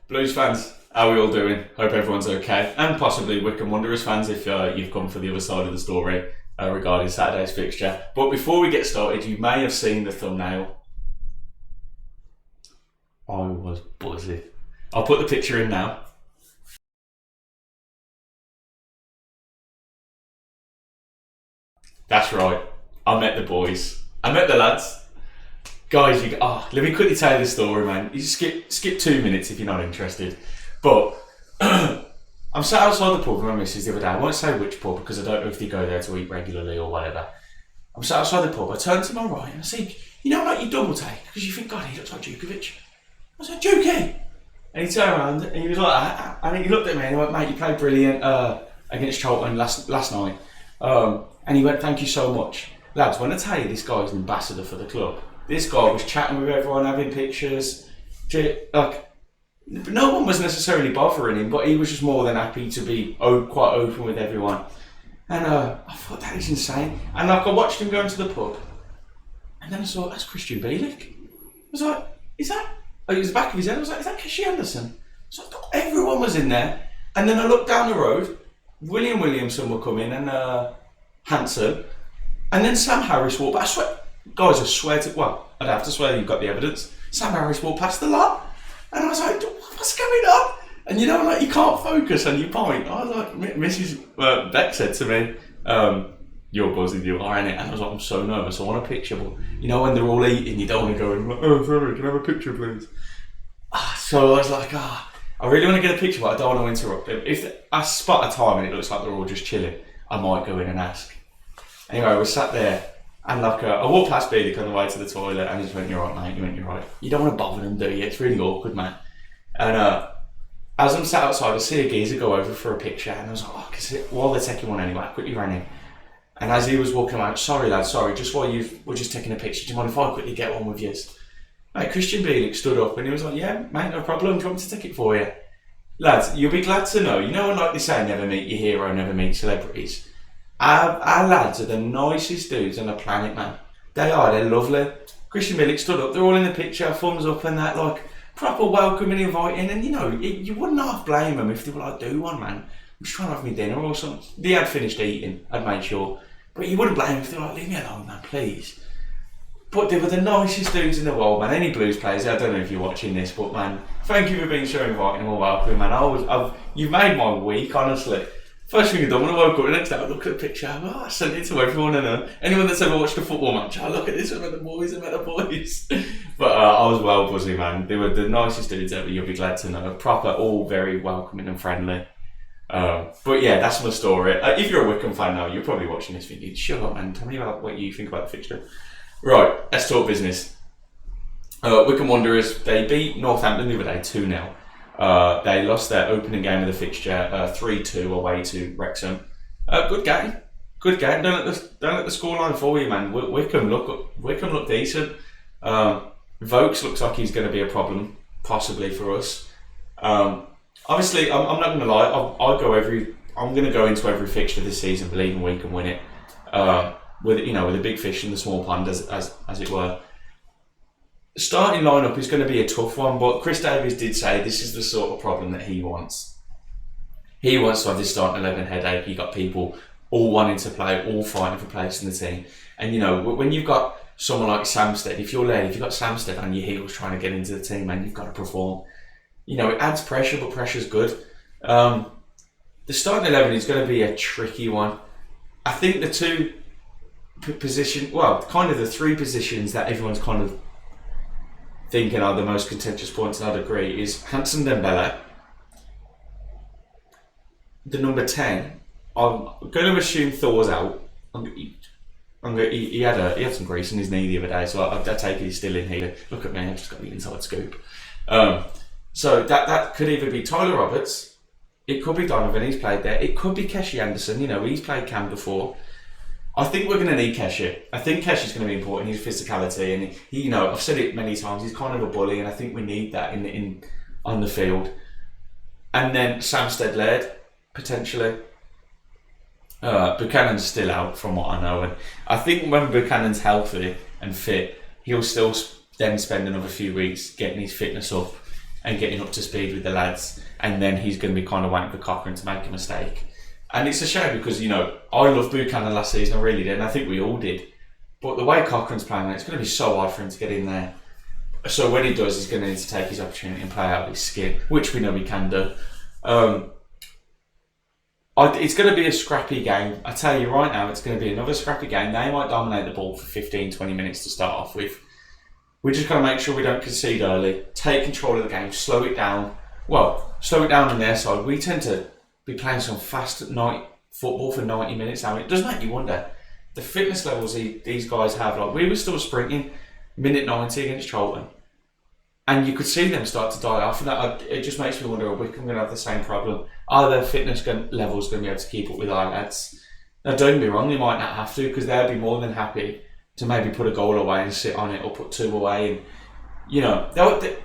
Blues fans, how are we all doing? Hope everyone's okay. And possibly Wycombe Wanderers fans if you've come for the other side of the story regarding Saturday's fixture. But before we get started, you may have seen the thumbnail. I was buzzing. I'll put the picture in now. That's right. I met the boys. I met the lads. Guys, let me quickly tell you the story, man. You skip 2 minutes if you're not interested. But I'm sat outside the pub with my missus the other day. I won't say which pub because I don't know if they go there to eat regularly or whatever. I'm sat outside the pub. I turn to my right and I see, like your double take because you think, God, he looks like Djokovic. I said, Djookie! And he turned around and he was like that. And he looked at me and he went, mate, you played brilliant against Charlton last night. And he went, thank you so much. Lads, when I tell you this guy's an ambassador for the club, this guy was chatting with everyone, having pictures. Like, no one was necessarily bothering him, but he was just more than happy to be quite open with everyone. And I thought, that is insane. And like, I watched him go into the pub, and then I saw, that's Christian Bielik. I was like, is that? It was the back of his head. I was like, is that Kishi Anderson? So everyone was in there. And then I looked down the road, William Williamson were coming, and Hanson. And then Sam Harris walked, but I swear, guys, I'd have to swear you've got the evidence. Sam Harris walked past the lot, and I was like, what's going on? And you can't focus on your point. I was like, Mrs. Becc said to me, you're buzzing, you are, innit? And I was like, I'm so nervous, I want a picture, but when they're all eating, you don't want to go and, oh, sorry, can I have a picture, please? So I was like, I really want to get a picture, but I don't want to interrupt them. If I spot a time and it looks like they're all just chilling, I might go in and ask. Anyway, we sat there, and I walked past Bielik on the way to the toilet, and he just went, you're right, mate, you went, you're right. You don't want to bother them, do you? It's really awkward, man. And as I'm sat outside, I see a geezer go over for a picture, and I was like, while they're taking one anyway, I quickly ran in. And as he was walking out, sorry lad, just while we're just taking a picture, do you mind if I quickly get one with you? Mate, Christian Bielik stood up, and he was like, yeah, mate, no problem, do you want me to take it for you? Lads, you'll be glad to know, when like they say, never meet your hero, never meet celebrities. Our lads are the nicest dudes on the planet, man. They are, they're lovely. Christian Bielik stood up, they're all in the picture, thumbs up and that, like, proper welcoming, inviting, and you wouldn't half blame them if they were like, do one, man. I'm just trying to have me dinner or something. They had finished eating, I'd made sure. But you wouldn't blame them if they were like, leave me alone, man, please. But they were the nicest dudes in the world, man. Any Blues players, I don't know if you're watching this, but man, thank you for being so inviting and all welcoming, man. You've made my week, honestly. First thing I done when I woke up the next day, I looked at the picture, I sent it to everyone I know. Anyone that's ever watched a football match, look at this, I met the boys. But I was well buzzing, man. They were the nicest dudes ever, you'll be glad to know. Proper, all very welcoming and friendly. But yeah, that's my story. If you're a Wycombe fan now, you're probably watching this video. Shut up, man. Tell me about what you think about the fixture. Right, let's talk business. Wycombe Wanderers, they beat Northampton the other day 2-0. They lost their opening game of the fixture 3-2 away to Wrexham. Good game. Don't let the scoreline fool you, man. Wycombe look decent. Vokes looks like he's going to be a problem, possibly for us. Obviously, I'm not going to lie. I'm going to go into every fixture this season believing we can win it. With a big fish in the small pond, as it were. The starting lineup is going to be a tough one, but Chris Davies did say this is the sort of problem that he wants. He wants to have this starting 11 headache. You got people all wanting to play, all fighting for place in the team. And when you've got someone like Samsted, if you've got Samsted on your heels trying to get into the team, man, you've got to perform. It adds pressure, but pressure's good. The starting 11 is going to be a tricky one. I think the two positions, the three positions that everyone's kind of thinking are the most contentious points, and I'd agree, is Hanson Dembele, the number 10. I'm going to assume Thor's out. He had some grease in his knee the other day, so I take it he's still in here. Look at me, I've just got the inside scoop. So that could either be Tyler Roberts, it could be Donovan, he's played there, it could be Keshi Anderson, he's played Cam before. I think we're going to need Keshi. I think Keshi's going to be important. His physicality, and he, I've said it many times. He's kind of a bully, and I think we need that on the field. And then Samsted led potentially. Buchanan's still out, from what I know, and I think when Buchanan's healthy and fit, he'll still then spend another few weeks getting his fitness up, and getting up to speed with the lads, and then he's going to be kind of waiting for Cochrane to make a mistake. And it's a shame because, you know, I loved Buchanan last season, I really did, and I think we all did. But the way Cochrane's playing, it's going to be so hard for him to get in there. So when he does, he's going to need to take his opportunity and play out his skin, which we know he can do. It's going to be a scrappy game. I tell you right now, it's going to be another scrappy game. They might dominate the ball for 15, 20 minutes to start off with. We just got to make sure we don't concede early, take control of the game, slow it down. Well, slow it down on their side. We tend to be playing some fast night football for 90 minutes now. It does make you wonder the fitness levels these guys have. Like, we were still sprinting minute 90 against Charlton, and you could see them start to die off, and it just makes me wonder, are Wycombe going to have the same problem? Are their fitness levels going to be able to keep up with our lads? Now, don't get me wrong, they might not have to, because they'll be more than happy to maybe put a goal away and sit on it, or put two away. And, you know,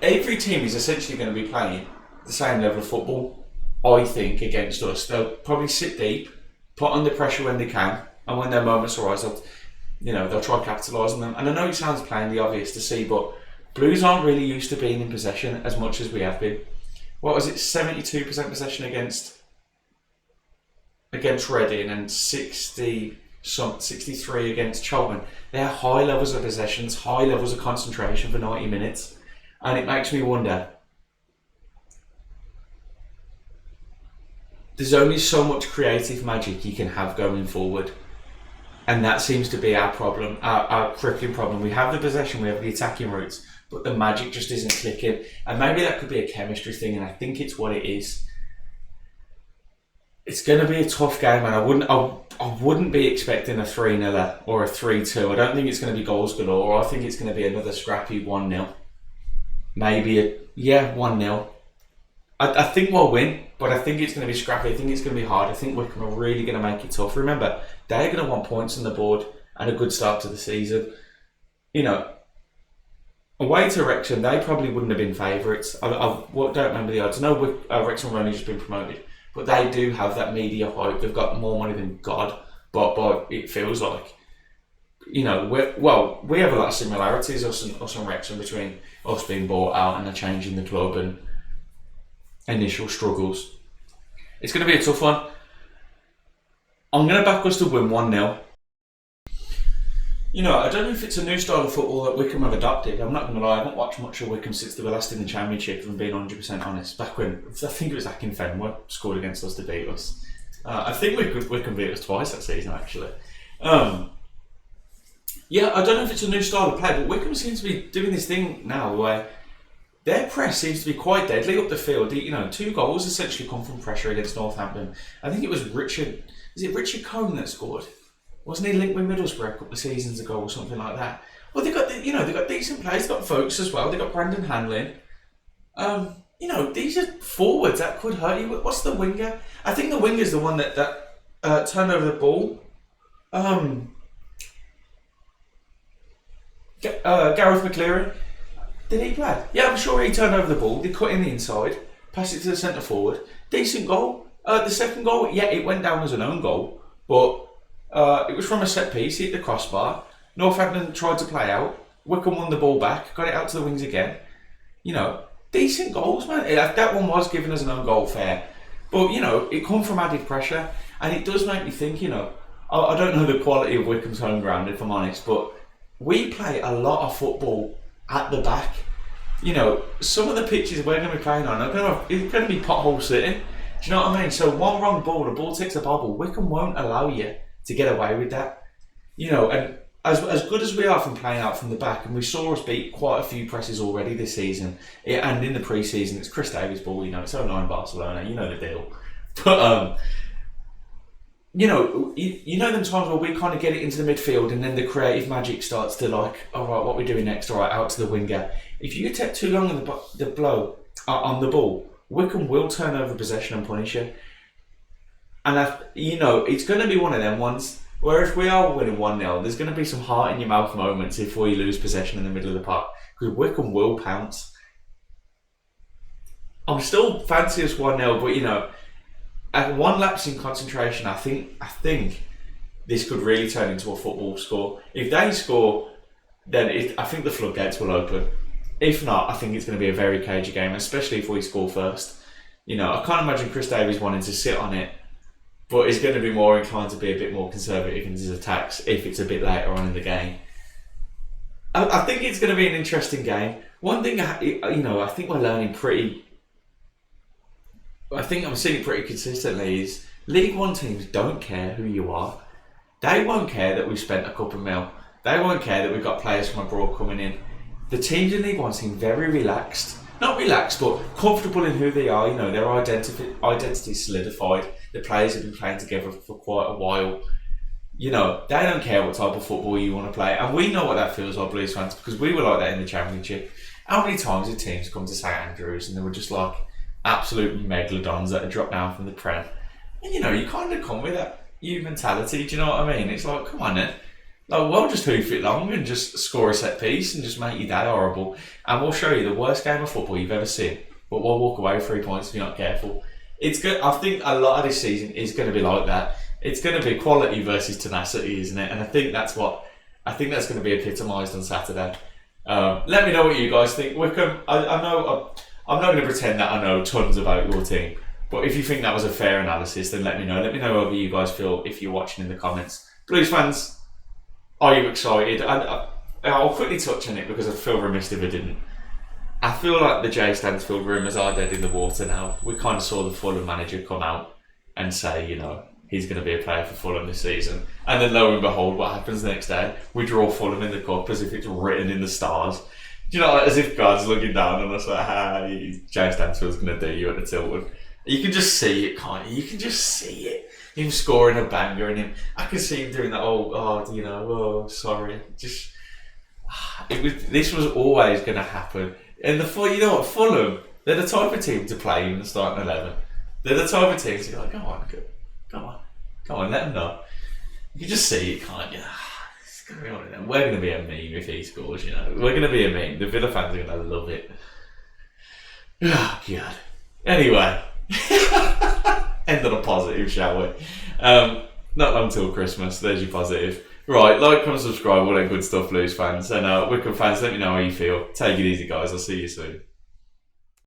every team is essentially going to be playing the same level of football, I think, against us. They'll probably sit deep, put under pressure when they can, and when their moments arise, they'll try to capitalise on them. And I know it sounds plainly obvious to see, but Blues aren't really used to being in possession as much as we have been. What was it, 72% possession against Reading and 63 against Charlton. They're high levels of possessions, high levels of concentration for 90 minutes. And it makes me wonder, there's only so much creative magic you can have going forward. And that seems to be our problem, our crippling problem. We have the possession, we have the attacking routes, but the magic just isn't clicking. And maybe that could be a chemistry thing, and I think it's what it is. It's going to be a tough game, and I wouldn't be expecting a 3-0 or a 3-2. I don't think it's going to be goals galore. I think it's going to be another scrappy 1-0. Maybe 1-0. I think we'll win, but I think it's going to be scrappy. I think it's going to be hard. I think Wycombe are really going to make it tough. Remember, they're going to want points on the board and a good start to the season. You know, away to Wrexham, they probably wouldn't have been favourites. I don't remember the odds. I know Wrexham have only just been promoted, but they do have that media hype. They've got more money than God, but it feels like, you know, we have a lot of similarities, us and Wrexham, between us being bought out and a change in the club and initial struggles. It's going to be a tough one. I'm going to back us to win 1-0. You know, I don't know if it's a new style of football that Wycombe have adopted. I'm not going to lie, I haven't watched much of Wycombe since they were last in the Championship, if I'm being 100% honest. Back when, I think it was Akinfenwa scored against us to beat us. I think Wycombe beat us twice that season, actually. I don't know if it's a new style of play, but Wycombe seems to be doing this thing now where their press seems to be quite deadly up the field. You know, 2 goals essentially come from pressure against Northampton. I think it was Richard Cohn that scored? Wasn't he linked with Middlesbrough a couple of seasons ago or something like that? Well, they've got decent players. They've got Folks as well. They've got Brandon Hanlon. These are forwards that could hurt you. What's the winger? I think the winger's the one that turned over the ball. Gareth McCleary. Did he play? Yeah, I'm sure he turned over the ball. They cut in the inside, passed it to the centre forward. Decent goal. The second goal, it went down as an own goal, but it was from a set piece. He hit the crossbar. Northampton tried to play out. Wycombe won the ball back, got it out to the wings again. You know, decent goals, man. That one was given as an own goal, fair. But, you know, it come from added pressure, and it does make me think, you know, I don't know the quality of Wycombe's home ground, if I'm honest, but we play a lot of football at the back. You know, some of the pitches we're going to be playing on it's going to be pothole sitting. Do you know what I mean? So one wrong ball, the ball takes a bobble. Wycombe won't allow you to get away with that. You know, and as good as we are from playing out from the back, and we saw us beat quite a few presses already this season, and in the pre-season, it's Chris Davies' ball, you know, it's 0-9 Barcelona, you know the deal. But, you know them times where we kind of get it into the midfield and then the creative magic starts to all right, what we're doing next? All right, out to the winger. If you take too long on the blow on the ball, Wycombe will turn over possession and punish you. And it's going to be one of them ones where if we are winning 1-0, there's going to be some heart in your mouth moments if we lose possession in the middle of the park, because Wycombe will pounce. I'm still fancy us 1-0, but you know, at one lapse in concentration, I think this could really turn into a football score. If they score, then I think the floodgates will open. If not, I think it's going to be a very cagey game, especially if we score first. You know, I can't imagine Chris Davies wanting to sit on it, but he's going to be more inclined to be a bit more conservative in his attacks if it's a bit later on in the game. I think it's going to be an interesting game. One thing, you know, I think we're learning I think I'm seeing it pretty consistently is League One teams don't care who you are. They won't care that we've spent a couple mil. They won't care that we've got players from abroad coming in. The teams in League One seem very relaxed. Not relaxed, but comfortable in who they are. You know, their identity solidified. The players have been playing together for quite a while. You know, they don't care what type of football you want to play. And we know what that feels like, Blues fans, because we were like that in the Championship. How many times did teams come to St Andrews and they were just like absolute megalodons that had dropped down from the Prem? And you know, you kind of come with that you mentality, do you know what I mean? It's like, come on then. Like, we'll just hoof it long and just score a set piece and just make your day horrible. And we'll show you the worst game of football you've ever seen. But we'll walk away with 3 points if you're not careful. It's good. I think a lot of this season is going to be like that. It's going to be quality versus tenacity, isn't it? And I think that's going to be epitomised on Saturday. Let me know what you guys think. Wycombe, I know I'm not going to pretend that I know tons about your team. But if you think that was a fair analysis, then let me know. Let me know whether you guys feel if you're watching in the comments. Blues fans, are you excited? I'll quickly touch on it because I feel remiss if I didn't. I feel like the Jay Stansfield rumours are dead in the water now. We kind of saw the Fulham manager come out and say, you know, he's going to be a player for Fulham this season. And then lo and behold, what happens the next day? We draw Fulham in the cup as if it's written in the stars. Do you know, like, as if God's looking down on us like, Jay Stansfield's going to do you at the Tilwood. You can just see it, can't you? You can just see it. Him scoring a banger and him. I can see him doing that. Sorry. This was always going to happen. And you know what? Fulham, they're the type of team to play in the starting 11. They're the type of team to be like, go on, let them know. You can just see it, can't you? It's going to be on it. We're going to be a meme if he scores. You know, we're going to be a meme. The Villa fans are going to love it. Oh God. Anyway. End on a positive, shall we? Not long till Christmas. There's your positive. Right, like, comment, subscribe, all that good stuff, Blues fans. And Wycombe fans, let me know how you feel. Take it easy, guys. I'll see you soon.